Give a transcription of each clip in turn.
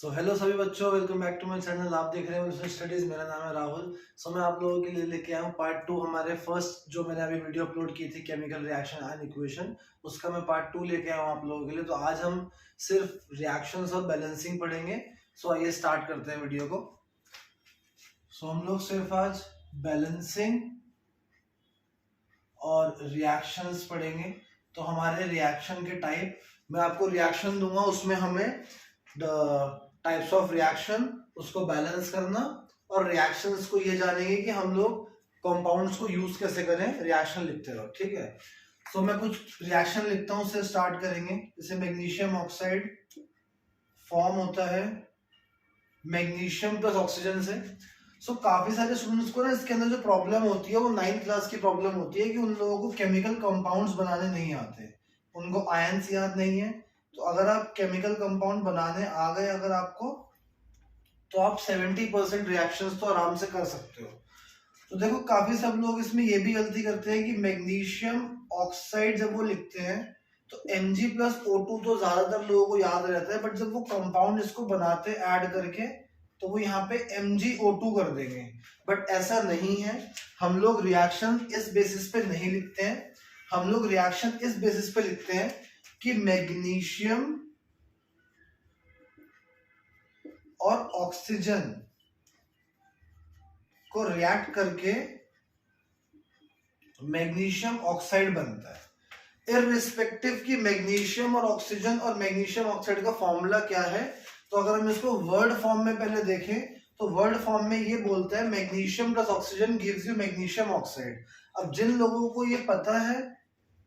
Hello सभी बच्चों, welcome back to my channel. आप देख रहे हैं विल्सन स्टडीज। मेरा नाम है राहुल। मैं आप लोगों के लिए लेके आया हूँ पार्ट 2। हमारे फर्स्ट जो मैंने अभी वीडियो अपलोड की थी केमिकल रिएक्शन एंड इक्वेशन, उसका मैं पार्ट 2 लेके आया हूँ आप लोगों के लिए। तो आज हम सिर्फ रिएक्शंस और बैलेंसिंग पढ़ेंगे। आइए स्टार्ट करते हैं वीडियो को। हम लोग सिर्फ आज बैलेंसिंग और रिएक्शंस पढ़ेंगे। तो हमारे रिएक्शन के टाइप, मैं आपको रिएक्शन दूंगा, उसमें हमें टाइप्स ऑफ रिएक्शन, उसको बैलेंस करना और रिएक्शंस को ये जानेंगे कि हम लोग कंपाउंड्स को यूज कैसे करें। रिएक्शन लिखते रहो, ठीक है। मैं कुछ रिएक्शन लिखता हूं, उससे स्टार्ट करेंगे। जैसे मैग्नीशियम ऑक्साइड फॉर्म होता है मैग्नीशियम प्लस ऑक्सीजन से। काफी सारे स्टूडेंट्स को ना इसके अंदर जो प्रॉब्लम होती है वो 9th क्लास की प्रॉब्लम होती है कि उन लोगों को केमिकल कंपाउंड्स बनाने नहीं आते, उनको आयंस याद नहीं है। तो अगर आप केमिकल कंपाउंड बनाने आ गए अगर आपको, तो आप 70% रिएक्शंस तो आराम से कर सकते हो। तो देखो, काफी सब लोग इसमें ये भी गलती करते हैं कि मैग्नीशियम ऑक्साइड जब वो लिखते हैं तो Mg+O2 तो ज्यादातर लोगों को याद रहता है, बट जब वो कंपाउंड इसको बनाते ऐड करके तो वो यहाँ पे MgO2 कर देंगे। बट ऐसा नहीं है, हम लोग रिएक्शन इस बेसिस पे नहीं लिखते हैं। हम लोग रिएक्शन इस बेसिस पे लिखते हैं कि मैग्नीशियम और ऑक्सीजन को रिएक्ट करके मैग्नीशियम ऑक्साइड बनता है। इररिस्पेक्टिव कि मैग्नीशियम और ऑक्सीजन और मैग्नीशियम ऑक्साइड का फॉर्मूला क्या है। तो अगर हम इसको वर्ड फॉर्म में पहले देखें तो वर्ड फॉर्म में ये बोलता है magnesium plus oxygen gives you magnesium oxide. अब जिन लोगों को ये पता है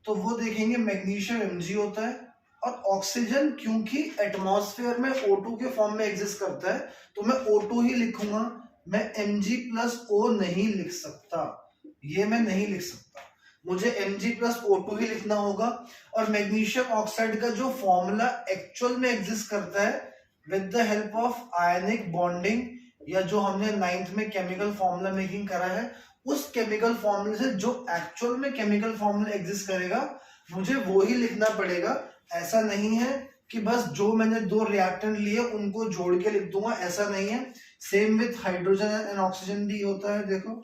तो वो देखेंगे मैग्नीशियम Mg होता है, और ऑक्सीजन क्योंकि एटमॉस्फेयर में O2 के फॉर्म में एग्जिस्ट करता है तो मैं O2 ही लिखूंगा, मैं Mg+O नहीं लिख सकता। ये मैं नहीं लिख सकता, मुझे Mg+O2 ही लिखना होगा। और मैग्नीशियम ऑक्साइड का जो फॉर्मूला एक्चुअल में एग्जिस्ट करता है with the help of ionic bonding, या जो हमने 9th में केमिकल फॉर्मूला मेकिंग करा है, उस केमिकल फॉर्मूले से जो एक्चुअल में केमिकल फॉर्मूला एग्जिस्ट करेगा मुझे वो ही लिखना पड़ेगा। ऐसा नहीं है कि बस जो मैंने दो रिएक्टेंट लिए उनको जोड़ के लिख दूंगा, ऐसा नहीं है। Same with hydrogen and oxygen भी होता है। देखो,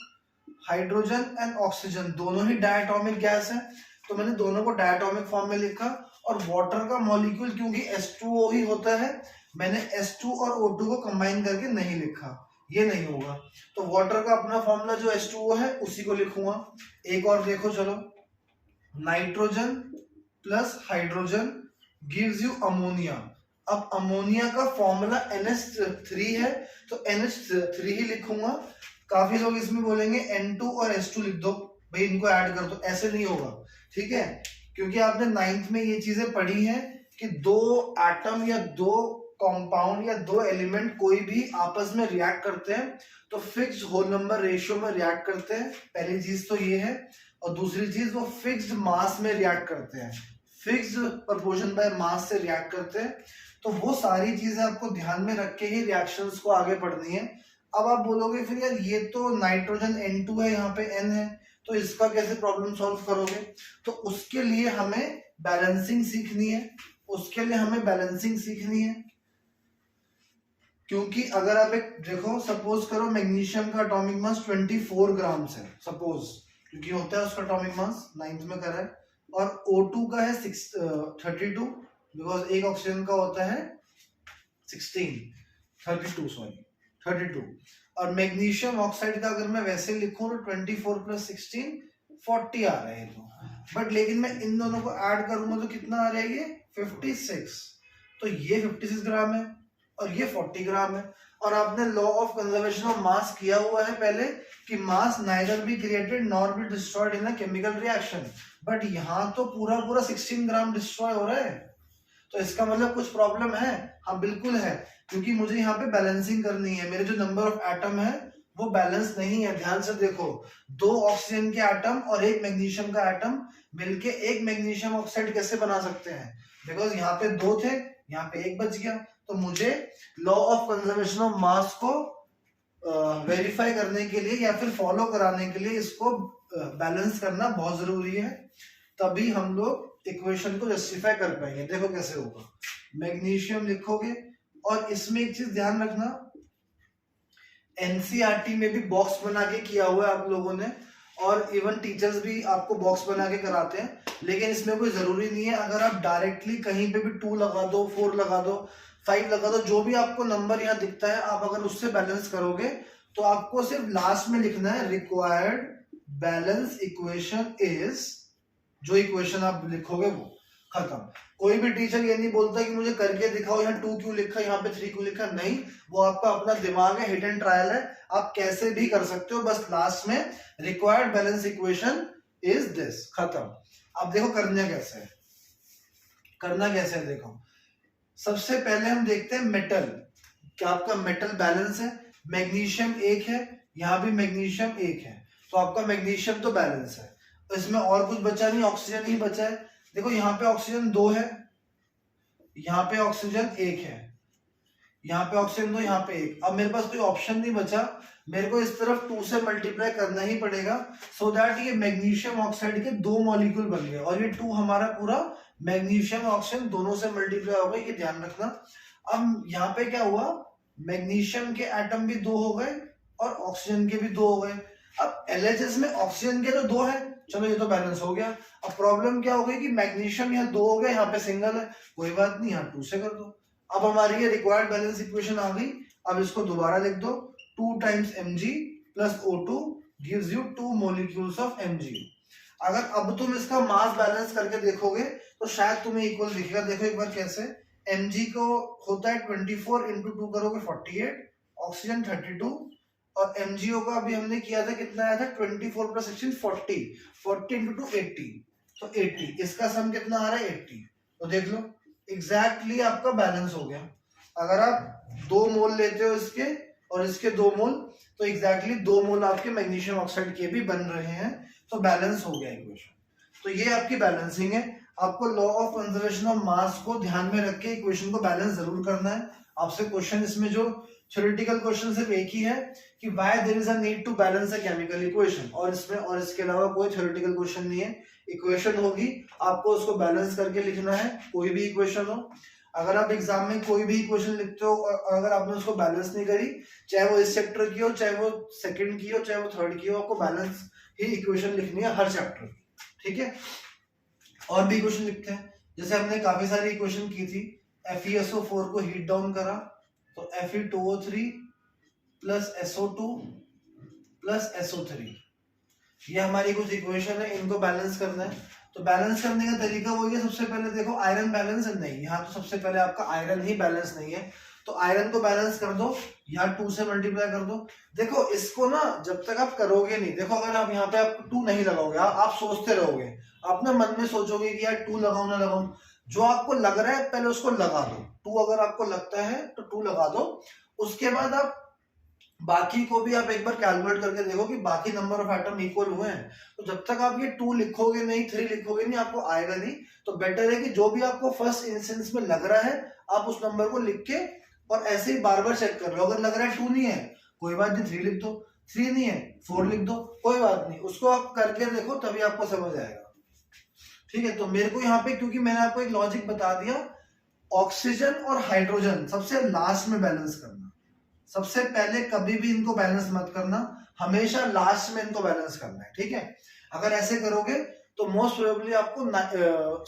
हाइड्रोजन एंड ऑक्सीजन दोनों ही डायटोमिक गैस है, तो मैंने दोनों को डायटोमिक फॉर्म में लिखा। और वाटर का मॉलिक्यूल क्योंकि H2O ही होता है, मैंने H2 और O2 को कंबाइन करके नहीं लिखा, ये नहीं होगा। तो वाटर का अपना फॉर्मूला जो H2O है उसी को लिखूंगा। एक और देखो, चलो, nitrogen plus hydrogen gives you ammonia. अब अमोनिया का फॉर्मूला NH3 है तो NH3 ही लिखूंगा। काफी लोग इसमें बोलेंगे N2 और H2 लिख दो, भाई इनको ऐड कर दो। ऐसे नहीं होगा, ठीक है, क्योंकि आपने 9th में ये चीजें पढ़ी हैं कि दो एटम या दो कंपाउंड या दो एलिमेंट कोई भी आपस में रिएक्ट करते हैं तो फिक्स्ड होल नंबर रेशियो में रिएक्ट करते हैं। पहली चीज तो ये है। और दूसरी चीज, वो फिक्स्ड मास में रिएक्ट करते हैं, फिक्स्ड प्रोपोर्शन बाय मास से रिएक्ट करते हैं। तो वो सारी चीजें आपको ध्यान में रख के ही रिएक्शंस को आगे पढ़नी है। अब आप बोलोगे फिर यार ये तो नाइट्रोजन N2 है, यहाँ पे N है, तो इसका कैसे प्रॉब्लम सॉल्व करोगे। तो उसके लिए हमें बैलेंसिंग सीखनी है, उसके लिए हमें बैलेंसिंग सीखनी है। क्योंकि अगर आप एक देखो, सपोज करो मैग्नीशियम का एटॉमिक मास 24 ग्राम है, सपोज, क्योंकि होता है उसका एटॉमिक मास 9th में करा है। और O2 का है 32, बिकॉज एक ऑक्सीजन का होता है 32। और मैग्नीशियम ऑक्साइड का अगर मैं वैसे लिखूं तो 24 + 16 40 आ रहा है तो। बट लेकिन मैं इन दोनों को ऐड करूंगा तो कितना आ रहा है, ये 56। तो ये 56 ग्राम है और ये 40 ग्राम है। और आपने law of conservation of mass किया हुआ है पहले कि mass neither be created nor be destroyed in a chemical reaction. But यहाँ तो पूरा 16 ग्राम डिस्ट्रॉय हो रहा है, तो इसका मतलब कुछ प्रॉब्लम है। हाँ बिल्कुल है, क्योंकि मुझे यहाँ पे बैलेंसिंग करनी है। मेरे जो नंबर ऑफ एटम है वो बैलेंस नहीं है। ध्यान से देखो, 2 ऑक्सीजन के एटम और 1 मैग्नीशियम का एटम मिलके 1 मैग्नीशियम ऑक्साइड कैसे बना सकते हैं, बिकॉज यहाँ पे 2 थे, यहाँ पे 1 बच गया। तो मुझे law of conservation of mass को वेरीफाई करने के लिए या फिर फॉलो कराने के लिए इसको बैलेंस करना बहुत जरूरी है, तभी हम लोग इक्वेशन को जस्टिफाई कर पाएंगे। देखो कैसे होगा, मैग्नीशियम लिखोगे और इसमें एक चीज ध्यान रखना, एनसीईआरटी में भी बॉक्स बना के किया हुआ है आप लोगों ने, और इवन टीचर्स भी आपको बॉक्स बना के कराते हैं, लेकिन इसमें कोई जरूरी नहीं है। अगर आप डायरेक्टली कहीं पे भी 2 लगा दो, 4 लगा दो, 5 लगा दो, जो भी आपको नंबर यहाँ दिखता है, आप अगर उससे बैलेंस करोगे तो आपको सिर्फ लास्ट में लिखना है रिक्वायर्ड बैलेंस इक्वेशन इज, जो इक्वेशन आप लिखोगे वो खत्म। कोई भी टीचर ये नहीं बोलता कि मुझे करके दिखाओ यहाँ 2 क्यों लिखा, यहाँ पे 3 क्यों लिखा, नहीं, वो आपका अपना दिमाग है, हिट एंड ट्रायल है, आप कैसे भी कर सकते हो, बस लास्ट में required balance equation is this, खत्म। अब देखो करना कैसे है, करना कैसे है देखो। सबसे पहले हम देखते हैं मेटल, क्या आपका मेटल बैलेंस है, मैग्नीशियम 1 है, यहाँ भी मैग्नीशियम 1 है, तो आपका मैग्नीशियम तो बैलेंस है, इसमें और कुछ बचा नहीं, ऑक्सीजन ही बचा है। देखो यहाँ पे ऑक्सीजन 2 है, यहाँ पे ऑक्सीजन 1 है, यहाँ पे ऑक्सीजन 2, यहाँ पे 1। अब मेरे पास कोई ऑप्शन नहीं बचा, मेरे को इस तरफ 2 से मल्टीप्लाई करना ही पड़ेगा, सो दैट ये मैग्नीशियम ऑक्साइड के 2 मॉलिक्यूल बन गए, और ये 2 हमारा पूरा मैग्नीशियम ऑक्सीजन दोनों से मल्टीप्लाई हो गए, ये ध्यान रखना। अब यहाँ पे क्या हुआ, मैग्नीशियम के एटम भी 2 हो गए और ऑक्सीजन के भी 2 हो गए। अब एलएचएस में ऑक्सीजन के तो 2 है, चलो ये तो बैलेंस हो गया। अब प्रॉब्लम क्या हो गई कि मैग्नीशियम यहाँ 2 हो गया, यहाँ पे सिंगल है, कोई बात नहीं, यहाँ 2 से कर दो। अब हमारी ये रिक्वायर्ड बैलेंस इक्वेशन आ गई। अब इसको दोबारा लिख दो, 2 times Mg plus O2 gives you 2 molecules of Mg। अगर अब तुम इसका मास बैलेंस करके देखोगे तो शायद तुम्हें इक्वल दिखेगा। देखो एक बार कैसे, Mg को होता है 24 इंटू 2 करोगे 48, ऑक्सीजन 32, और MgO का अभी हमने किया था, कितना आया था 24 प्लस 16 40, 40 इंटू 2 80, तो 80, इसका सम कितना आ रहा है 80। तो देख लो एग्जैक्टली आपका बैलेंस हो गया। अगर आप 2 मोल लेते हो इसके और इसके 2 मोल, तो एग्जैक्टली 2 मोल आपके मैग्नीशियम ऑक्साइड के भी बन रहे हैं, तो बैलेंस हो गया इक्वेशन। तो ये आपकी बैलेंसिंग है। आपको law of conservation of mass को ध्यान में रख के इक्वेशन को बैलेंस जरूर करना है। आपसे क्वेश्चन इसमें जो थ्योरेटिकल क्वेश्चन सिर्फ एक ही है कि why there is a need to balance a chemical equation, और इसमें और इसके अलावा कोई थ्योरेटिकल क्वेश्चन नहीं है। इक्वेशन होगी, आपको उसको बैलेंस करके लिखना है, कोई भी इक्वेशन हो। अगर आप एग्जाम में कोई भी इक्वेशन लिखते हो और अगर आपने उसको बैलेंस नहीं करी, चाहे वो इस चैप्टर की हो, चाहे वो सेकंड की हो, चाहे वो थर्ड की हो, आपको बैलेंस ही इक्वेशन लिखनी है हर चैप्टर की, ठीक है। और भी इक्वेशन लिखते हैं, जैसे हमने काफी सारी इक्वेशन की थी। FeSO4 को हीट डाउन करा तो Fe2O3 plus SO2 plus SO3, ये हमारी कुछ इक्वेशन है, इनको बैलेंस करना है। तो बैलेंस करने का तरीका वही है, सबसे पहले देखो आयरन बैलेंस है, नहीं, यहाँ तो सबसे पहले आपका आयरन ही बैलेंस नहीं है, तो आयरन को बैलेंस कर दो, यहाँ 2 से मल्टीप्लाई कर दो। देखो इसको ना जब तक आप करोगे नहीं, देखो अगर आप यहाँ पे आप 2 नहीं लगाओगे, आप सोचते रहोगे, अपने मन में सोचोगे कि यार 2 लगाऊं ना लगाऊं, जो आपको लग रहा है पहले उसको लगा दो। 2 अगर आपको लगता है तो 2 लगा दो, उसके बाद आप बाकी को भी आप एक बार कैलकुलेट करके देखो कि बाकी नंबर ऑफ एटम इक्वल हुए हैं। तो जब तक आप ये 2 लिखोगे नहीं, 3 लिखोगे नहीं, आपको आएगा नहीं। तो बेटर है कि जो भी आपको फर्स्ट इंस्टेंस में लग रहा है आप उस नंबर को लिख के और ऐसे ही बार बार चेक कर लो। अगर लग रहा है 2 नहीं है, कोई बात नहीं, 3 लिख दो, 3 नहीं है 4 लिख दो, कोई बात नहीं, उसको आप करके देखो तभी आपको समझ आएगा, ठीक है। तो मेरे को यहाँ पे, क्योंकि मैंने आपको एक लॉजिक बता दिया, ऑक्सीजन और हाइड्रोजन सबसे लास्ट में बैलेंस करना, सबसे पहले कभी भी इनको बैलेंस मत करना, हमेशा लास्ट में इनको बैलेंस करना है, ठीक है। अगर ऐसे करोगे तो मोस्ट प्रोबेबली आपको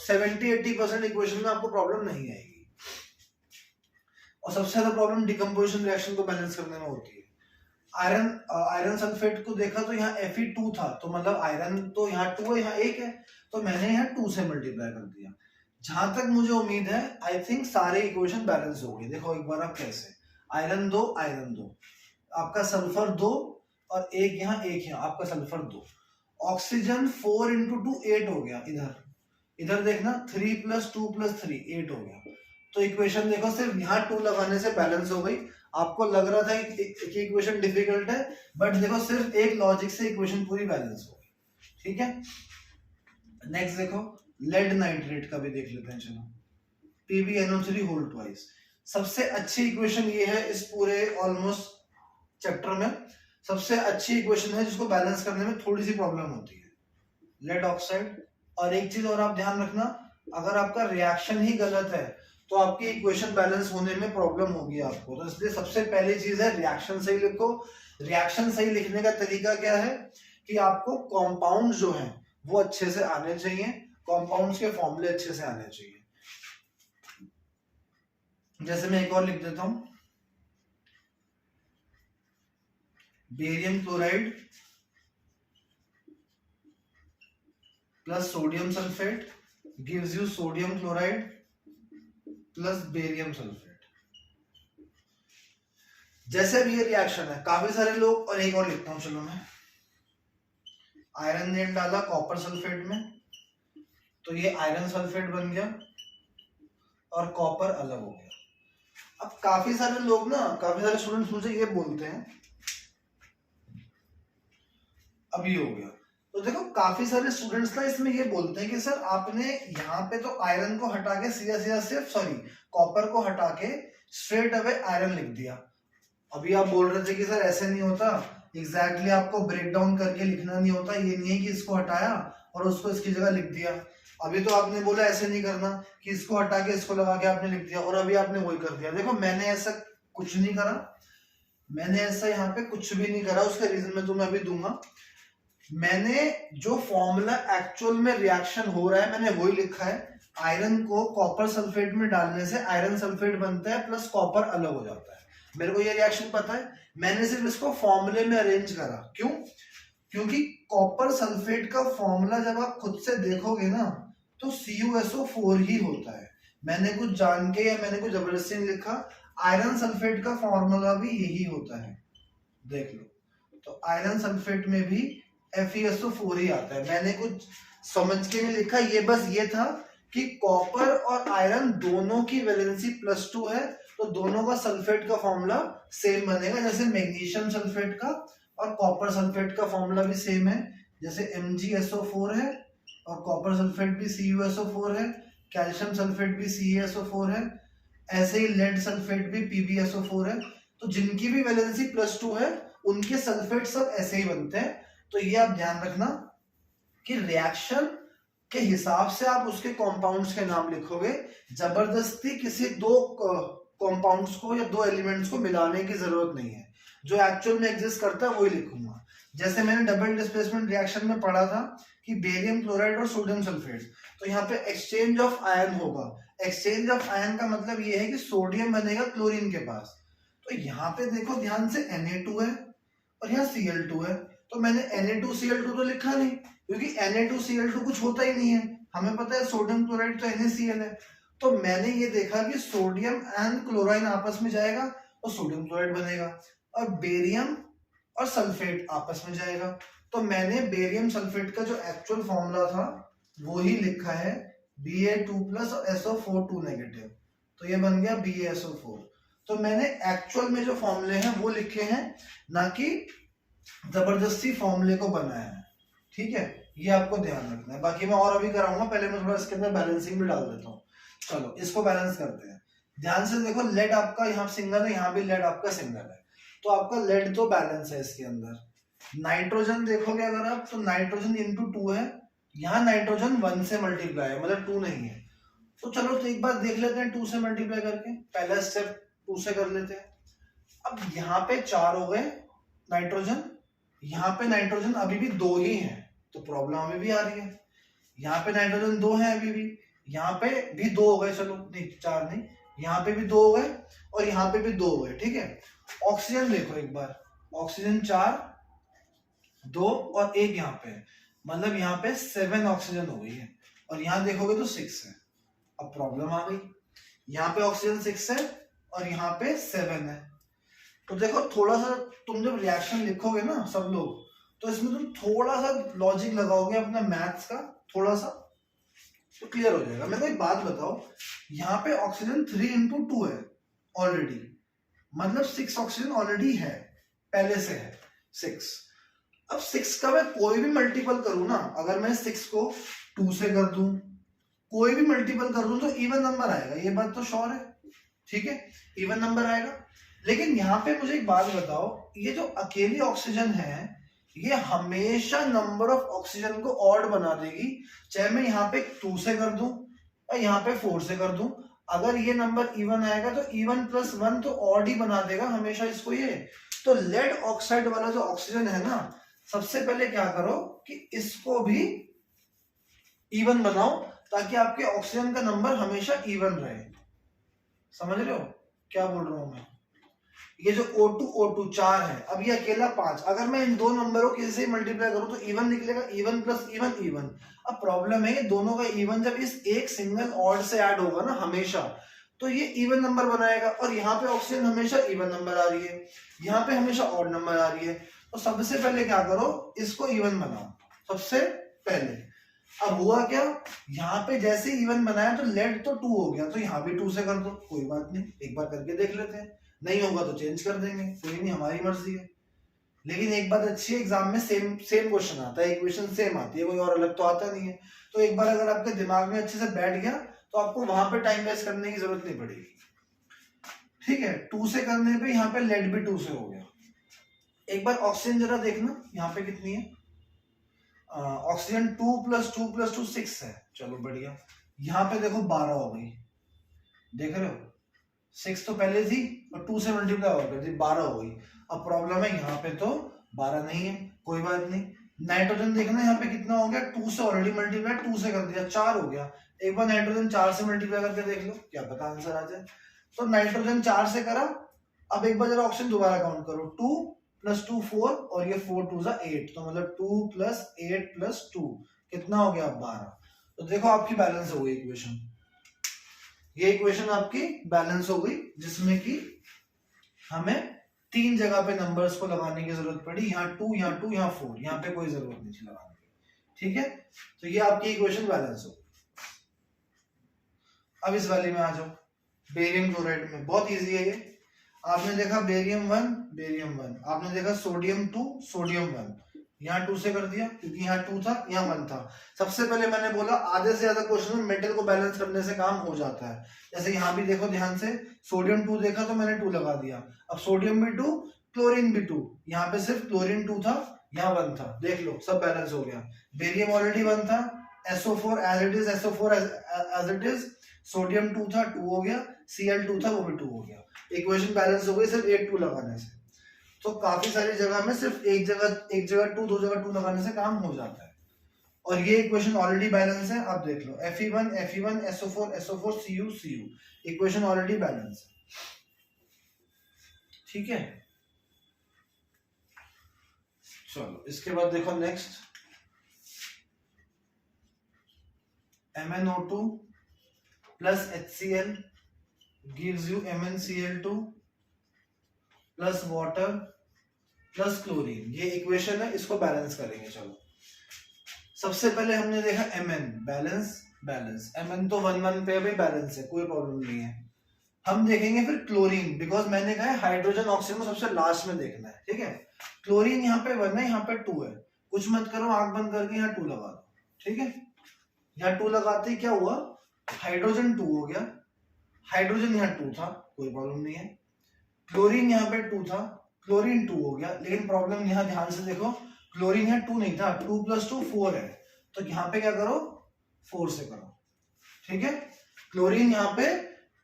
70-80% इक्वेशन में आपको प्रॉब्लम नहीं आएगी। और सबसे ज्यादा प्रॉब्लम डिकम्पोजिशन रिएक्शन को बैलेंस करने में होती है। आयरन सल्फेट को देखा तो यहाँ Fe2 था, तो मतलब आयरन तो यहाँ 2 है, यहाँ 1 है, तो मैंने यहाँ 2 से मल्टीप्लाई कर दिया। जहां तक मुझे उम्मीद है, आई थिंक सारे इक्वेशन बैलेंस हो गए। देखो एक बार आप कैसे, आयरन 2 आपका सल्फर 2 और एक यहाँ आपका सल्फर 2, ऑक्सीजन 4 इंटू 2 8 हो गया। इधर देखना 3 प्लस 2 प्लस 3 8 हो गया। तो इक्वेशन देखो सिर्फ यहाँ 2 लगाने से बैलेंस हो गई। आपको लग रहा था कि इक्वेशन डिफिकल्ट है, बट देखो सिर्फ एक लॉजिक से इक्वेशन पूरी बैलेंस हो गई, ठीक है। नेक्स्ट देखो लेड नाइट्रेट का भी देख लेते हैं, चलो PbNO3 होल ट्वाइस। सबसे अच्छी इक्वेशन ये है इस पूरे ऑलमोस्ट चैप्टर में, सबसे अच्छी इक्वेशन है जिसको बैलेंस करने में थोड़ी सी प्रॉब्लम होती है, लेड ऑक्साइड। और एक चीज और आप ध्यान रखना, अगर आपका रिएक्शन ही गलत है तो आपकी इक्वेशन बैलेंस होने में प्रॉब्लम होगी आपको। तो इसलिए सबसे पहली चीज है रिएक्शन सही लिखो। रिएक्शन सही लिखने का तरीका क्या है कि आपको कंपाउंड जो है वो अच्छे से आने चाहिए, कंपाउंड्स के फॉर्मूले अच्छे से आने चाहिए। जैसे मैं एक और लिख देता हूं, barium chloride plus sodium sulphate gives you sodium chloride plus barium sulphate. जैसे अब ये रिएक्शन है, काफी सारे लोग, और एक और लिखता हूं चलो मैं, आयरन ने डाला कॉपर सल्फेट में तो ये आयरन सल्फेट बन गया और कॉपर अलग हो गया। अब काफी सारे लोग ना, काफी सारे स्टूडेंट्स मुझे ये बोलते हैं, अब ये हो गया। तो देखो काफी सारे स्टूडेंट्स ना इसमें ये बोलते हैं कि सर आपने यहाँ पे तो आयरन को हटा के सीधा सीधा सिर्फ कॉपर को हटा के स्ट्रेट अवे आयरन लिख दिया। अभी आप बोल रहे थे कि सर ऐसे नहीं होता, एग्जैक्टली आपको ब्रेक डाउन करके लिखना नहीं होता, ये नहीं है कि इसको हटाया और उसको इसकी जगह लिख दिया। अभी तो आपने बोला ऐसे नहीं करना कि इसको हटा के इसको लगा के आपने लिख दिया, और अभी आपने वही कर दिया। देखो मैंने ऐसा कुछ नहीं करा, मैंने ऐसा यहाँ पे कुछ भी नहीं करा, उसका रीजन मैं तुम्हें अभी दूंगा। मैंने जो फॉर्मूला एक्चुअल में रिएक्शन हो रहा है मैंने वही लिखा है। आयरन को कॉपर सल्फेट में डालने से आयरन सल्फेट बनता है प्लस कॉपर अलग हो जाता है। मेरे को ये रिएक्शन पता है, मैंने सिर्फ इसको फॉर्मूले में अरेंज करा। क्यों? क्योंकि कॉपर सल्फेट का फॉर्मूला जब आप खुद से देखोगे ना तो CuSO4 ही होता है। मैंने कुछ जान के या मैंने कुछ जबरदस्ती नहीं लिखा। आयरन सल्फेट का फॉर्मूला भी यही होता है, देख लो। तो आयरन सल्फेट में भी FeSO4 ही आता है। मैंने कुछ समझ के नहीं लिखा, ये बस ये था कि कॉपर और आयरन दोनों की वैलेंसी +2 है तो दोनों का सल्फेट का फॉर्मूला सेम बनेगा। जैसे मैग्नीशियम सल्फेट का और कॉपर सल्फेट का फॉर्मूला भी सेम है, जैसे MgSO4 है और कॉपर सल्फेट भी CuSO4 है, कैल्शियम सल्फेट भी CaSO4 है, ऐसे ही लेड सल्फेट भी PbSO4 है। तो जिनकी भी वैलेंसी +2 है उनके सल्फेट सब ऐसे ही बनते हैं। तो ये आप ध्यान रखना कि रिएक्शन के हिसाब से आप उसके कंपाउंड्स के नाम लिखोगे। जबरदस्ती किसी दो कंपाउंड्स को या दो एलिमेंट्स को मिलाने की जरूरत नहीं है, जो एक्चुअल में एग्जिस्ट करता है वही लिखूंगा। जैसे मैंने डबल डिस्प्लेसमेंट रिएक्शन में पढ़ा था कि बेरियम क्लोराइड और सोडियम सल्फेट, तो यहाँ पे एक्सचेंज ऑफ आयन होगा। एक्सचेंज ऑफ आयन का मतलब ये है कि सोडियम बनेगा क्लोरीन के पास। तो यहाँ पे देखो ध्यान से Na2 है और यहाँ Cl2 है, तो मैंने Na2Cl2 तो लिखा नहीं क्योंकि Na2Cl2 कुछ होता ही नहीं है। हमें पता है सोडियम क्लोराइड तो NaCl है। तो मैंने ये देखा कि सोडियम एंड क्लोराइन आपस में जाएगा तो सोडियम क्लोराइड बनेगा, और बेरियम और सल्फेट आपस में जाएगा। तो मैंने बेरियम सल्फेट का जो एक्चुअल फॉर्मूला था वो ही लिखा है, Ba2+ और SO4 2-, तो ये बन गया BaSO4। तो मैंने एक्चुअल में जो फॉर्मूले हैं वो लिखे हैं, ना कि जबरदस्ती फॉर्मूले को बनाया है। ठीक है, ये आपको ध्यान रखना है। बाकी मैं और अभी कराऊंगा, पहले मैं थोड़ा इसके अंदर बैलेंसिंग भी डाल देता हूँ। चलो इसको बैलेंस करते हैं। ध्यान से देखो, लेड आपका यहाँ सिंगल है, यहाँ भी लेड आपका सिंगल है, तो आपका लेड तो बैलेंस है इसके अंदर। नाइट्रोजन देखोगे अगर आप, तो नाइट्रोजन ×2 है, यहाँ नाइट्रोजन 1 से मल्टीप्लाई है, मतलब 2 नहीं है। तो चलो तो एक बार देख लेते हैं 2 से मल्टीप्लाई करके, पहला स्टेप 2 से कर लेते हैं। अब यहाँ पे 4 हो गए नाइट्रोजन, यहाँ पे नाइट्रोजन अभी भी 2 ही है, तो प्रॉब्लम अभी भी आ रही है। यहाँ पे नाइट्रोजन 2 है अभी भी, यहाँ पे भी 2 हो गए, चलो नहीं 4 नहीं, यहाँ पे भी 2 हो गए और यहाँ पे भी 2 हो गए। ठीक है, ऑक्सीजन देखो एक बार, ऑक्सीजन 4, 2 और 1 यहाँ पे, मतलब यहाँ पे 7 ऑक्सीजन हो गई है, और यहाँ देखोगे तो 6 है। अब प्रॉब्लम आ गई, यहाँ पे ऑक्सीजन 6 है और यहाँ पे 7 है। तो देखो थोड़ा सा तुम जब रिएक्शन लिखोगे ना सब लोग, तो इसमें तुम थोड़ा सा लॉजिक लगाओगे अपना मैथ्स का, थोड़ा सा तो क्लियर हो जाएगा। मेरे को एक बात बताओ, यहाँ पे ऑक्सीजन 3 × 2 है ऑलरेडी, मतलब 6 ऑक्सीजन ऑलरेडी है, पहले से है 6। अब 6 का मैं कोई भी मल्टीपल करूं ना, अगर मैं 6 को 2 से कर दूं, कोई भी मल्टीपल कर दूं तो इवन नंबर आएगा, ये बात तो श्योर है। ठीक है, इवन नंबर आएगा। लेकिन यहाँ पे मुझे एक बात बताओ, ये जो अकेली ऑक्सीजन है ये हमेशा नंबर ऑफ ऑक्सीजन को ऑड बना देगी, चाहे मैं यहाँ पे 2 से कर दूं या यहाँ पे 4 से कर दूं। अगर ये नंबर इवन आएगा तो इवन प्लस वन तो ऑड ही बना देगा हमेशा इसको ये। तो लेड ऑक्साइड वाला जो ऑक्सीजन है ना, सबसे पहले क्या करो कि इसको भी इवन बनाओ ताकि आपके ऑक्सीजन का नंबर हमेशा इवन रहे। समझ रहे हो क्या बोल रहा हूं मैं? ये जो O2 O2 4 है, अब ये अकेला 5, अगर मैं इन दो नंबरों को किसी से मल्टीप्लाई करूं तो इवन निकलेगा, इवन प्लस इवन इवन। अब प्रॉब्लम है ये दोनों का इवन जब इस एक सिंगल ऑड से ऐड होगा ना हमेशा, तो ये इवन नंबर बनाएगा, और यहाँ पे ऑक्सीजन हमेशा इवन नंबर आ रही है, यहाँ पे हमेशा ऑड नंबर आ रही है। तो सबसे पहले क्या करो, इसको इवन बनाओ सबसे पहले। अब हुआ क्या, यहाँ पे जैसे इवन बनाया तो लेड तो 2 हो गया, तो यहाँ भी 2 से कर दो, कोई बात नहीं, एक बार करके देख लेते हैं, नहीं होगा तो चेंज कर देंगे, कोई नहीं, हमारी मर्जी है। लेकिन एक बात अच्छी है, एग्जाम में सेम क्वेश्चन आता है, इक्वेशन सेम आती है, कोई और अलग तो आता नहीं है। तो एक बार अगर आपके दिमाग में अच्छे से बैठ गया तो आपको वहां पे टाइम वेस्ट करने की जरूरत नहीं पड़ेगी। ठीक है, 2 से करने पे यहाँ पे लेड भी 2 से हो गया। एक बार ऑक्सीजन जरा देखना यहाँ पे कितनी है, ऑक्सीजन 2 + 2 + 2 6 है, चलो बढ़िया। यहाँ पे देखो 12 हो गई, देख रहे हो, 6 तो पहले थी और 2 से मल्टीप्लाई और कर दी, 12 हो गई। अब प्रॉब्लम है यहाँ पे तो 12 नहीं है, कोई बात नहीं। नाइट्रोजन देखना यहाँ पे कितना हो गया, 2 से ऑलरेडी मल्टीप्लाई 2 से कर दिया, 4 हो गया। एक बार नाइट्रोजन 4 से मल्टीप्लाई करके देख लो, क्या पता आंसर आ जाए। तो नाइट्रोजन 4 से करा, अब एक बार जरा ऑक्सीजन दोबारा काउंट करो, 2 + 2 4 और ये 4 2 8, तो मतलब 2 + 8 + 2 कितना हो गया, 12। तो देखो आपकी बैलेंस हो गई इक्वेशन, ये इक्वेशन आपकी बैलेंस हो गई, जिसमें कि हमें 3 जगह पे नंबर्स को लगाने की जरूरत पड़ी, यहाँ 2 यहाँ 2 यहाँ 4, यहाँ पे कोई जरूरत नहीं थी लगाने की। ठीक है, तो ये आपकी इक्वेशन बैलेंस हो। अब इस वाले में आ जाओ, बेरियम क्लोराइड में बहुत इजी है ये। आपने देखा बेरियम 1, आपने देखा सोडियम 2, सोडियम 1, यहाँ 2 से कर दिया क्योंकि यहाँ 2 था, यहाँ 1 था। सबसे पहले मैंने बोला आधे से ज्यादा क्वेश्चन में मेटल को बैलेंस करने से काम हो जाता है। जैसे यहाँ भी देखो ध्यान से, सोडियम 2 देखा तो मैंने 2 लगा दिया, अब सोडियम भी 2, क्लोरीन भी 2, यहाँ पे सिर्फ क्लोरीन 2 था, यहाँ 1 था, देख लो सब बैलेंस हो गया। बेरियम ऑलरेडी 1 था, SO4 as it is, SO4 as it is, sodium 2 था, 2 हो गया, Cl2 था, वो भी 2 हो गया। इक्वेशन बैलेंस हो गई सिर्फ एक 2 लगाने से। तो काफी सारी जगह में सिर्फ एक जगह 2, 2 जगह 2 लगाने से काम हो जाता है। और ये इक्वेशन ऑलरेडी बैलेंस है, आप देख लो Fe1 SO4 Cu equation already balance है। ठीक है, चलो इसके बाद देखो next, MnO2 + HCl gives you MnCl2 + water + chlorine, ये इक्वेशन है, इसको बैलेंस करेंगे। चलो सबसे पहले हमने देखा Mn, बैलेंस Mn तो 1 1 पे भी बैलेंस है, कोई प्रॉब्लम नहीं है। हम देखेंगे फिर क्लोरीन, बिकॉज मैंने कहा है हाइड्रोजन ऑक्सीजन को सबसे लास्ट में देखना है। ठीक है, क्लोरीन यहाँ पे 1 है, यहाँ पे 2 है, कुछ मत करो, आंख बंद करके यहाँ 2 लगा दो। ठीक है, यहाँ 2 लगाते ही क्या हुआ, हाइड्रोजन 2 हो गया, हाइड्रोजन यहाँ 2 था, कोई प्रॉब्लम नहीं है। क्लोरीन यहाँ पे 2 था, क्लोरीन 2 हो गया, लेकिन प्रॉब्लम यहाँ ध्यान से देखो, क्लोरीन यहाँ 2 नहीं था, 2 + 2 4 है, तो यहाँ पे क्या करो, 4 से करो। ठीक है, क्लोरीन यहाँ पे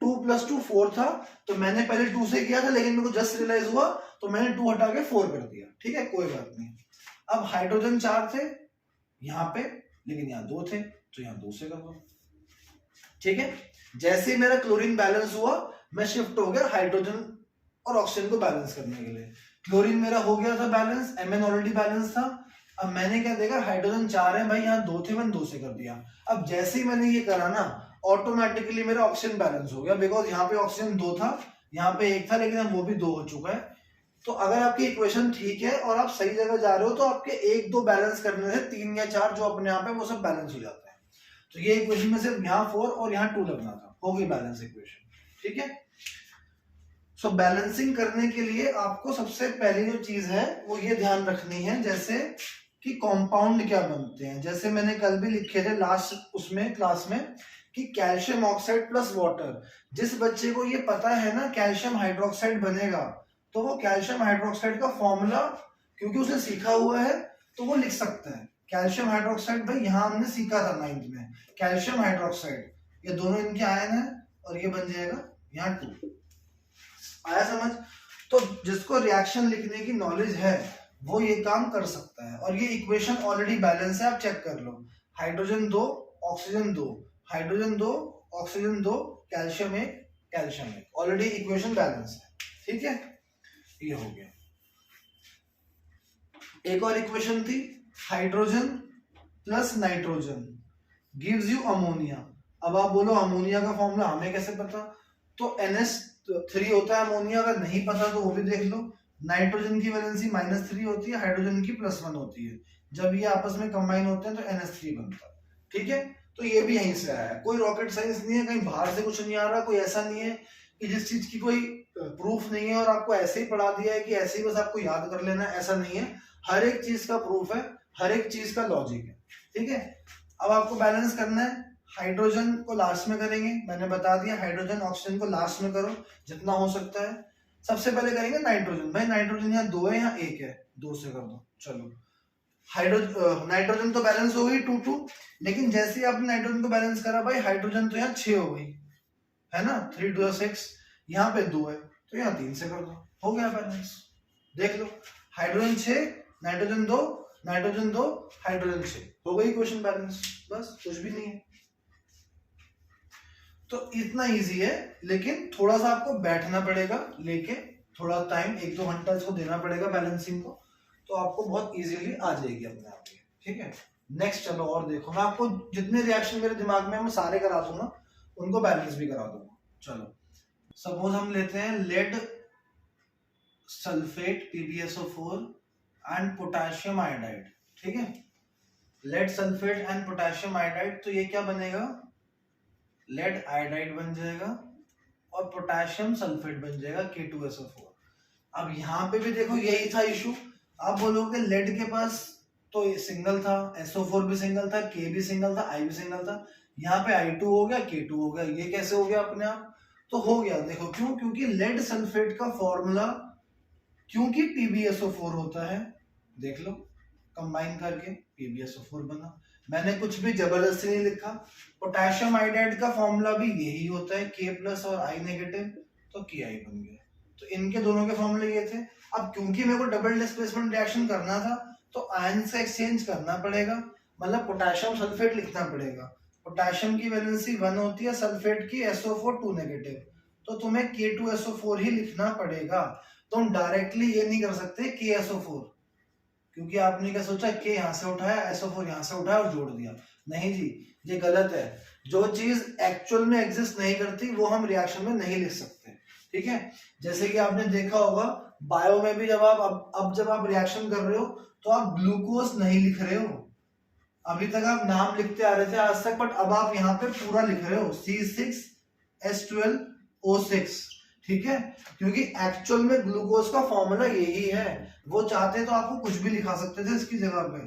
2 + 2 4 था, तो मैंने पहले 2 से किया था, लेकिन मेरे को जस्ट रियलाइज हुआ तो मैंने 2 हटा के 4 कर दिया। ठीक है, कोई बात नहीं। अब हाइड्रोजन 4 थे यहाँ पे, लेकिन यहाँ 2 थे, तो यहाँ 2 से कर दो। ठीक है, जैसे ही मेरा क्लोरीन बैलेंस हुआ, मैं शिफ्ट हो गया हाइड्रोजन और ऑक्सीजन को बैलेंस करने के लिए। क्लोरीन मेरा हो गया था बैलेंस, Mn ऑलरेडी बैलेंस था। अब मैंने क्या देखा, हाइड्रोजन 4 है भाई, यहाँ 2 थे, मैंने 2 से कर दिया। अब जैसे ही मैंने ये करा ना, ऑटोमेटिकली मेरा ऑक्सीजन बैलेंस हो गया, बिकॉज यहाँ पे ऑक्सीजन 2 था, यहाँ पे 1 था, लेकिन अब वो भी 2 हो चुका है। तो अगर आपकी इक्वेशन ठीक है और आप सही जगह जा रहे हो, तो आपके 1 2 बैलेंस करने से 3 या 4 जो अपने आप है वो सब बैलेंस हो जाता है। तो ये इक्वेशन में सिर्फ यहाँ 4 और यहाँ 2 लगना था, हो गई बैलेंस इक्वेशन। ठीक है, सो बैलेंसिंग करने के लिए आपको सबसे पहली जो चीज है वो ये ध्यान रखनी है, जैसे कि कंपाउंड क्या बनते हैं। जैसे मैंने कल भी लिखे थे लास्ट उसमें क्लास में कि कैल्शियम ऑक्साइड + वाटर। जिस बच्चे को ये पता है ना कैल्शियम हाइड्रोक्साइड बनेगा, तो वो कैल्शियम हाइड्रोक्साइड का फॉर्मूला क्योंकि उसे सीखा हुआ है तो वो लिख सकता है। कैल्शियम हाइड्रोक्साइड भाई यहाँ हमने सीखा था 9th में, कैल्शियम हाइड्रोक्साइड, ये दोनों इनके आयन है और ये बन जाएगा यहाँ 2। आया समझ? तो जिसको रिएक्शन लिखने की नॉलेज है वो ये काम कर सकता है। और ये इक्वेशन ऑलरेडी बैलेंस है, आप चेक कर लो। Hydrogen 2 oxygen 2, hydrogen 2 oxygen 2, calcium 1 calcium 1, already equation balance है। ठीक है, ये हो गया। एक और इक्वेशन थी, hydrogen plus nitrogen gives you ammonia. अब आप बोलो अमोनिया का फॉर्मूला हमें कैसे पता? तो NH3 होता है अमोनिया, अगर नहीं पता तो वो भी देख लो। नाइट्रोजन की वैलेंसी -3 होती है, हाइड्रोजन की +1 होती है। जब ये आपस में कंबाइन होते हैं तो NH3 बनता है। ठीक है, तो ये भी यहीं से आया है, कोई रॉकेट साइंस नहीं है, कहीं बाहर से कुछ नहीं आ रहा। कोई ऐसा नहीं है कि जिस चीज की कोई प्रूफ नहीं है और आपको ऐसे ही पढ़ा दिया है कि ऐसे ही बस आपको याद कर लेना है, ऐसा नहीं है। हर एक चीज का प्रूफ है, हर एक चीज का लॉजिक है। ठीक है, अब आपको बैलेंस करना है। हाइड्रोजन को लास्ट में करेंगे, मैंने बता दिया हाइड्रोजन ऑक्सीजन को लास्ट में करो जितना हो सकता है। सबसे पहले करेंगे नाइट्रोजन। भाई नाइट्रोजन यहाँ 2 है, यहाँ 1 है, 2 से कर दो। चलो, नाइट्रोजन तो बैलेंस हो गई 2-2, लेकिन जैसे ही आपने नाइट्रोजन को बैलेंस करा भाई, हाइड्रोजन तो यहाँ 6 हो गई है ना, 3 2 6, यहाँ पे 2 है तो यहाँ 3 से कर दो, हो गया बैलेंस। देख लो, हाइड्रोजन 6, नाइट्रोजन 2, नाइट्रोजन 2, हाइड्रोजन 6, हो गई क्वेश्चन बैलेंस। बस, कुछ भी नहीं है। तो इतना इजी है, लेकिन थोड़ा सा आपको बैठना पड़ेगा लेके, थोड़ा टाइम 1-2 घंटा इसको देना पड़ेगा बैलेंसिंग को, तो आपको बहुत इजीली आ जाएगी अपने आप ही। ठीक है, नेक्स्ट चलो और देखो, मैं आपको जितने रिएक्शन मेरे दिमाग में मैं सारे करा दूंगा, उनको बैलेंस भी करा दूंगा। चलो, सपोज हम लेते हैं lead sulphate PbSO4 and potassium iodide. ठीक है, lead sulphate and potassium iodide, तो ये क्या बनेगा? लेड आयोडाइड बन जाएगा और पोटेशियम सल्फेट बन जाएगा K2SO4। अब यहाँ पे भी देखो यही था इशू। आप बोलोगे लेड के पास तो सिंगल था, SO4 भी सिंगल था, K भी सिंगल था, I भी सिंगल था, यहाँ पे I2 हो गया, K2 हो गया, ये कैसे हो गया अपने आप? तो हो गया, देखो क्यों? क्योंकि लेड सल्फेट का फॉर्मूला क्योंकि PbSO4 होता है, देख लो कंबाइन करके PbSO4 बना। मैंने कुछ भी जबरदस्ती नहीं लिखा। पोटेशियम आयोडाइड का फॉर्मूला भी यही होता है, K+ और I नेगेटिव, तो Ki बन गया। तो इनके दोनों के फॉर्मूले ये थे। अब क्योंकि मेरे को डबल डिस्प्लेसमेंट रिएक्शन करना था तो आयन से एक्सचेंज करना पड़ेगा, मतलब पोटेशियम सल्फेट लिखना पड़ेगा। पोटेशियम की वैलेंसी 1 होती है, सल्फेट की SO4 2 नेगेटिव, तो तुम्हें K2SO4 ही लिखना पड़ेगा। तुम डायरेक्टली ये नहीं कर सकते KSO4, क्योंकि आपने क्या सोचा, K यहाँ से उठाया, SO4 यहाँ से उठाया और जोड़ दिया। नहीं जी, ये गलत है। जो चीज एक्चुअल में एग्जिस्ट नहीं करती वो हम रिएक्शन में नहीं लिख सकते। ठीक है, जैसे कि आपने देखा होगा बायो में भी, जब आप अब जब आप रिएक्शन कर रहे हो तो आप ग्लूकोज नहीं लिख रहे हो। अभी तक आप नाम लिखते आ रहे थे आज तक, बट अब आप यहाँ पे पूरा लिख रहे हो C6H12O6। ठीक है, क्योंकि एक्चुअल में ग्लूकोज का फॉर्मूला यही है। वो चाहते तो आपको कुछ भी लिखा सकते थे इसकी जगह पे,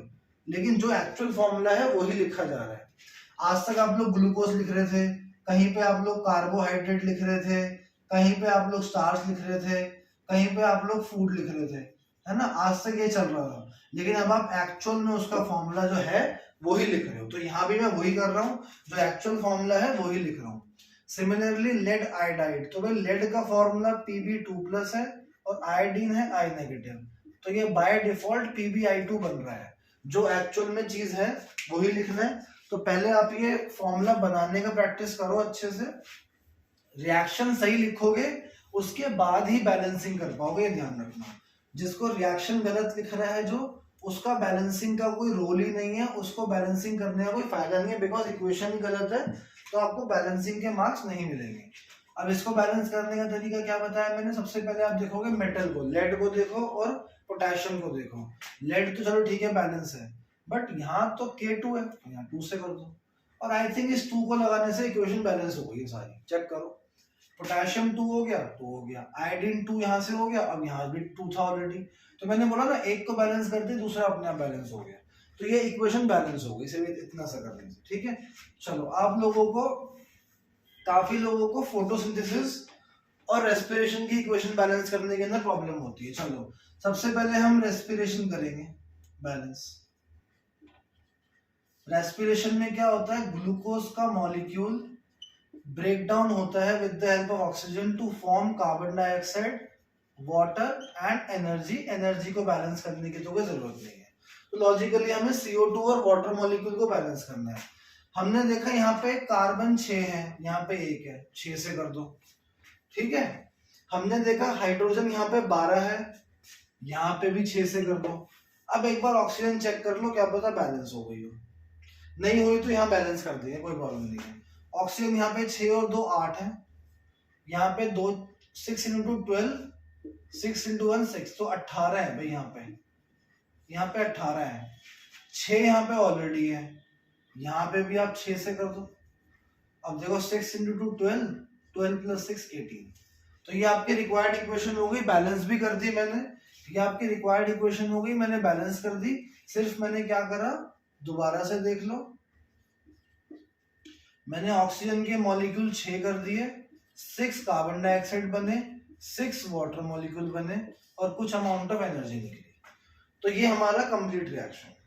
लेकिन जो एक्चुअल फॉर्मूला है वही लिखा जा रहा है। आज तक आप लोग ग्लूकोज लिख रहे थे, कहीं पे आप लोग कार्बोहाइड्रेट लिख रहे थे, कहीं पे आप लोग स्टार्च लिख रहे थे, कहीं पे आप लोग फूड लिख रहे थे, है ना, आज तक ये चल रहा था। लेकिन अब आप एक्चुअल में उसका फॉर्मूला जो है वही लिख रहे हो। तो यहाँ भी मैं वही कर रहा हूँ, जो एक्चुअल फॉर्मूला है वही लिख रहा हूँ। सिमिलरली लेड आयोडाइड, तो भाई लेड का फॉर्मूला Pb2+ है और आयोडीन है I नेगेटिव, तो ये बाय डिफॉल्ट PbI2 बन रहा है। जो एक्चुअल में चीज है वही लिखना है। तो पहले आप ये फॉर्मूला बनाने का प्रैक्टिस करो अच्छे से, रिएक्शन सही लिखोगे उसके बाद ही बैलेंसिंग कर पाओगे, ये ध्यान रखना। जिसको रिएक्शन गलत लिख रहा है जो, उसका बैलेंसिंग का कोई रोल ही नहीं है, उसको बैलेंसिंग करने का कोई फायदा नहीं है, बिकॉज इक्वेशन ही गलत है, तो आपको बैलेंसिंग के मार्क्स नहीं मिलेंगे। अब इसको बैलेंस करने का तरीका क्या बताया मैंने? सबसे पहले आप देखोगे मेटल को, लेड को देखो और पोटेशियम को देखो। लेड तो चलो ठीक है बैलेंस है, बट यहाँ तो K2 है, यहाँ 2 से कर दो, और आई थिंक इस 2 को लगाने से इक्वेशन बैलेंस हो गई सारी। चेक करो, पोटेशियम 2 हो गया, 2 हो गया, आयोडीन 2 यहाँ से हो गया, अब यहाँ भी 2 था ऑलरेडी। तो मैंने बोला ना, एक को बैलेंस करते दूसरा अपने आप बैलेंस हो गया, तो ये इक्वेशन बैलेंस हो गई सिर्फ इतना सा करने से। ठीक है, चलो आप लोगों को, काफी लोगों को फोटोसिंथेसिस और रेस्पिरेशन की इक्वेशन बैलेंस करने के अंदर प्रॉब्लम होती है। चलो सबसे पहले हम रेस्पिरेशन करेंगे बैलेंस। रेस्पिरेशन में क्या होता है, ग्लूकोज का मॉलिक्यूल ब्रेकडाउन होता है with the help of oxygen to form carbon dioxide, water and energy. Energy को बैलेंस करने की तो कोई जरूरत नहीं है, तो लॉजिकली हमें CO2 और वाटर मॉलिक्यूल को बैलेंस करना है। हमने देखा यहाँ पे कार्बन 6 है, यहाँ पे 1 है, 6 से कर दो, ठीक है। हमने देखा हाइड्रोजन यहाँ पे 12 है, यहाँ पे भी 6 से कर दो। अब एक बार ऑक्सीजन चेक कर लो, क्या पता बैलेंस हो गई हो, नहीं हुई तो यहाँ बैलेंस कर दिए, कोई प्रॉब्लम नहीं है। ऑक्सीजन यहाँ पे 6 और 2 8 है, यहाँ पे 2 6 इंटू 12 6 इंटू 1 6, तो 18 है भाई, यहाँ पे 18 है। 6 यहाँ पे ऑलरेडी है, यहाँ पे भी आप 6 से कर दो। अब देखो 6 इंटू 2 12, 12 प्लस 6 18, तो ये आपकी रिक्वायर्ड इक्वेशन हो गई, बैलेंस भी कर दी मैंने। ये आपकी रिक्वायर्ड इक्वेशन हो गई, मैंने बैलेंस कर दी। सिर्फ मैंने क्या करा, दोबारा से देख लो, मैंने ऑक्सीजन के मॉलिक्यूल 6 कर दिए, 6 कार्बन डाइऑक्साइड बने, 6 वाटर मॉलिक्यूल बने और कुछ अमाउंट ऑफ एनर्जी निकली। तो ये हमारा कंप्लीट रिएक्शन है।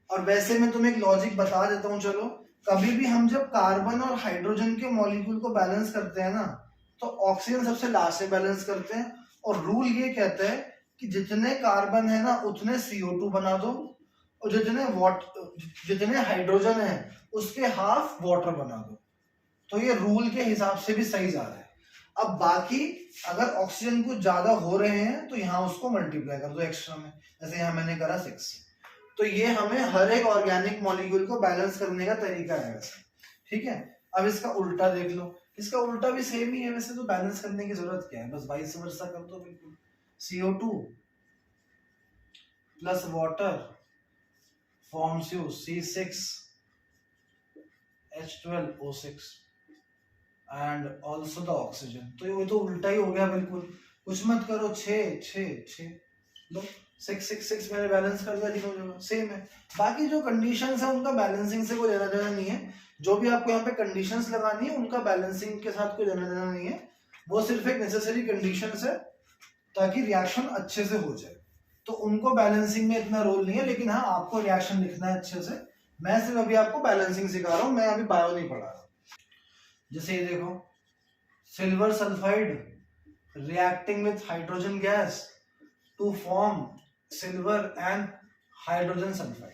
और वैसे मैं तुम्हें एक लॉजिक बता देता हूं, चलो। कभी भी हम जब कार्बन और हाइड्रोजन के मॉलिक्यूल को बैलेंस करते हैं ना, तो ऑक्सीजन सबसे लास्ट में बैलेंस करते हैं। और रूल ये कहता है कि जितने कार्बन है ना उतने CO2 बना दो, और जितने हाइड्रोजन है उसके हाफ वाटर बना दो। तो ये रूल के हिसाब से भी सही जा रहा है। अब बाकी अगर ऑक्सीजन कुछ ज्यादा हो रहे हैं तो यहाँ उसको मल्टीप्लाई कर दो एक्स्ट्रा में, जैसे यहाँ मैंने करा 6। तो ये हमें हर एक ऑर्गेनिक मॉलिक्यूल को बैलेंस करने का तरीका है वैसे, ठीक है। अब इसका उल्टा देख लो, इसका उल्टा भी सेम ही है वैसे, तो बैलेंस करने की जरूरत क्या है, बस वाइस वर्सा कर दो बिल्कुल। CO2 plus water forms you C6H12O6 and also the oxygen. तो ये तो उल्टा ही हो गया बिल्कुल, कुछ मत करो, 6 6 6 लो, 6 6 6 मैंने बैलेंस कर दिया, तीनों जगह सेम है। बाकी जो कंडीशंस है उनका बैलेंसिंग से कोई लेना देना नहीं है, जो भी आपको यहाँ पे कंडीशंस लगानी है उनका बैलेंसिंग के साथ कोई लेना देना नहीं है, वो सिर्फ एक नेसेसरी कंडीशंस है ताकि रिएक्शन अच्छे से हो जाए। तो उनको बैलेंसिंग में इतना रोल नहीं है, लेकिन हाँ आपको रिएक्शन लिखना है अच्छे से। मैं सिर्फ अभी आपको बैलेंसिंग सिखा रहा हूँ, मैं अभी बायो नहीं पढ़ा रहा। जैसे ये देखो, silver sulphide reacting with hydrogen gas to form silver and hydrogen sulphide,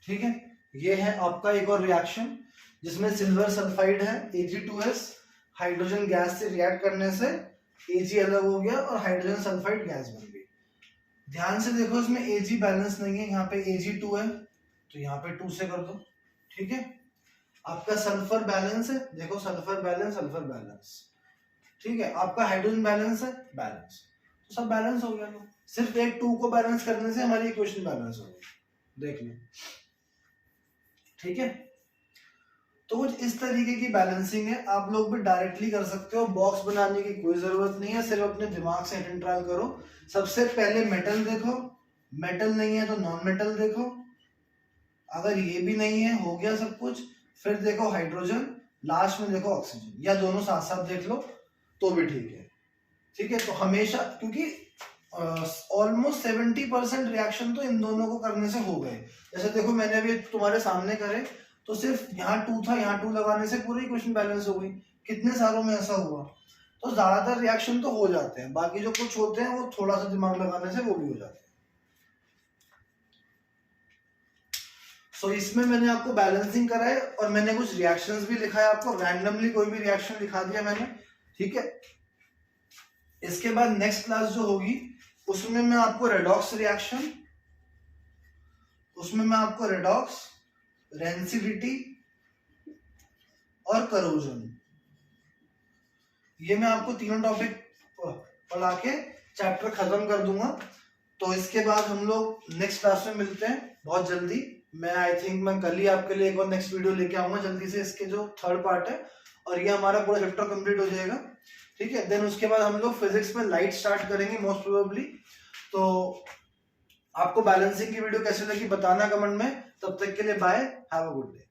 ठीक है। ये है आपका एक और रिएक्शन जिसमें सिल्वर सल्फाइड है Ag2S, हाइड्रोजन गैस से रिएक्ट करने से Ag अलग हो गया और हाइड्रोजन सल्फाइड गैस बन गई। ध्यान से देखो, इसमें Ag बैलेंस नहीं है, यहाँ पे Ag2 है तो यहाँ पे 2 से कर दो, ठीक है। आपका सल्फर बैलेंस है, देखो सल्फर बैलेंस, ठीक है। आपका हाइड्रोजन बैलेंस है, बैलेंस, तो सब बैलेंस हो गया। तो सिर्फ एक 2 को बैलेंस करने से हमारी इक्वेशन बैलेंस हो गई, देख लो, ठीक है। तो कुछ इस तरीके की बैलेंसिंग है, आप लोग भी डायरेक्टली कर सकते हो, बॉक्स बनाने की कोई जरूरत नहीं है, सिर्फ अपने दिमाग से हिट ट्रायल करो। सबसे पहले मेटल देखो, मेटल नहीं है तो नॉन मेटल देखो, अगर ये भी नहीं है, हो गया सब कुछ। फिर देखो हाइड्रोजन, लास्ट में देखो ऑक्सीजन, या दोनों साथ साथ देख लो तो भी ठीक है, ठीक है। तो हमेशा, क्योंकि ऑलमोस्ट 70% रिएक्शन तो इन दोनों को करने से हो गए। जैसे देखो मैंने अभी तुम्हारे सामने करे, तो सिर्फ यहाँ 2 था, यहाँ 2 लगाने से पूरी इक्वेशन बैलेंस हो गई। कितने सारों में ऐसा हुआ, तो ज्यादातर रिएक्शन तो हो जाते हैं, बाकी जो कुछ होते हैं वो थोड़ा सा दिमाग लगाने से वो भी हो जाते हैं। सो इसमें मैंने आपको बैलेंसिंग कराए और मैंने कुछ रिएक्शंस भी लिखा है आपको, रैंडमली कोई भी रिएक्शन लिखा दिया मैंने, ठीक है। इसके बाद नेक्स्ट क्लास जो होगी उसमें मैं आपको रेडॉक्स रिएक्शन, उसमें मैं आपको रेडॉक्स, रेंसिडिटी और करोजन, ये मैं आपको तीनों टॉपिक पढ़ा के चैप्टर खत्म कर दूंगा। तो इसके बाद हम लोग नेक्स्ट क्लास में मिलते हैं बहुत जल्दी। मैं आई थिंक मैं कल ही आपके लिए एक और नेक्स्ट वीडियो लेके आऊंगा जल्दी से, इसके जो 3rd पार्ट है, और ये हमारा पूरा चैप्टर कंप्लीट हो जाएगा, ठीक है। देन उसके बाद हम लोग फिजिक्स में लाइट स्टार्ट करेंगे मोस्ट प्रोबेबली। तो आपको बैलेंसिंग की वीडियो कैसे लगी बताना कमेंट में। तब तक के लिए bye, have a good day.